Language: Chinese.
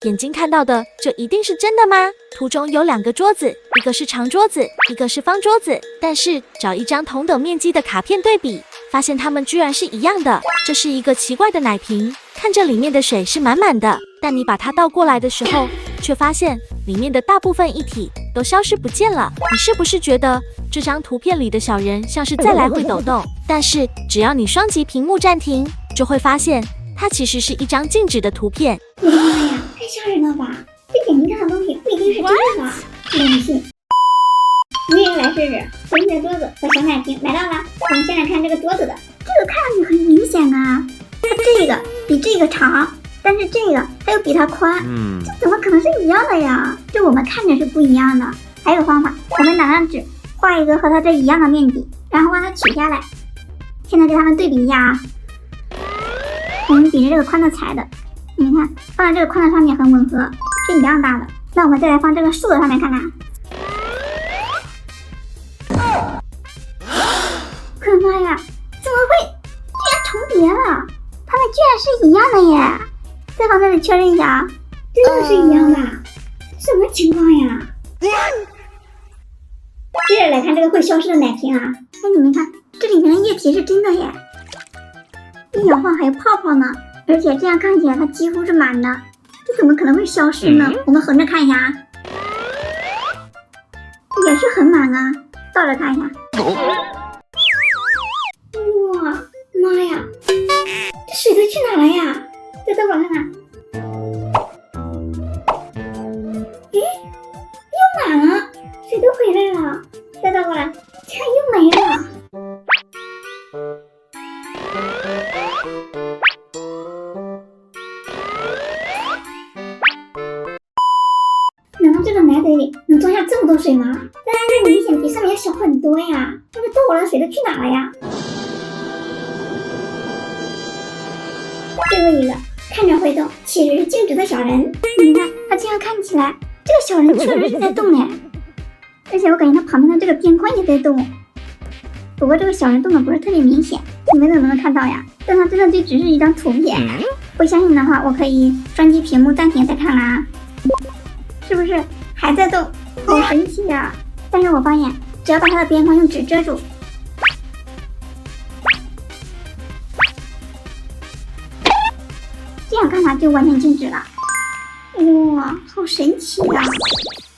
眼睛看到的就一定是真的吗？图中有2个桌子，一个是长桌子，一个是方桌子，但是找一张同等面积的卡片对比，发现它们居然是一样的。这是一个奇怪的奶瓶，看着里面的水是满满的，但你把它倒过来的时候，却发现里面的大部分液体都消失不见了。你是不是觉得这张图片里的小人像是在来回抖动？但是只要你双击屏幕暂停，就会发现它其实是一张静止的图片。我的妈呀，太吓人了吧！这眼睛看的东西不一定是真的吧？我不信。一人来试试，随便的桌子和小奶瓶来到了。我们先来看这个桌子的，这个看上去很明显啊，它这个比这个长，但是这个它又比它宽，这怎么可能是一样的呀？这我们看着是不一样的。还有方法，我们拿张纸画一个和它这一样的面积，然后把它取下来。现在给它们对比一下啊，我们比着这个宽的裁的，你们看放在这个宽的上面很吻合，是一样大的。那我们再来放这个竖的上面看看。我的妈呀，怎么会居然重叠了？它们居然是一样的耶！再放这里确认一下啊，真的是一样的，什么情况呀？接着来看这个会消失的奶瓶啊，哎，你们看这里面的液体是真的耶，一摇晃还有泡泡呢，而且这样看起来它几乎是满的，这怎么可能会消失呢？我们横着看一下啊，也是很满啊，倒着看一下。哇，妈呀，这水都去哪了呀？再倒过来看看。诶，又满了，水都回来了。再倒过来，竟然又没了。难道这个奶嘴里能装下这么多水吗？但是这明显比上面要小很多呀，那个倒过来的水都去哪了呀？最后一个看着会动，其实是静止的小人。你看，它这样看起来，这个小人确实是在动哎，而且我感觉它旁边的这个边框也在动。不过这个小人动的不是特别明显，你们能不能看到呀？但它真的就只是一张图片。不相信的话，我可以双击屏幕暂停再看啦。是不是还在动？好神奇呀！但是我发现，只要把它的边框用纸遮住，这样看它就完全静止了。哇，好神奇呀！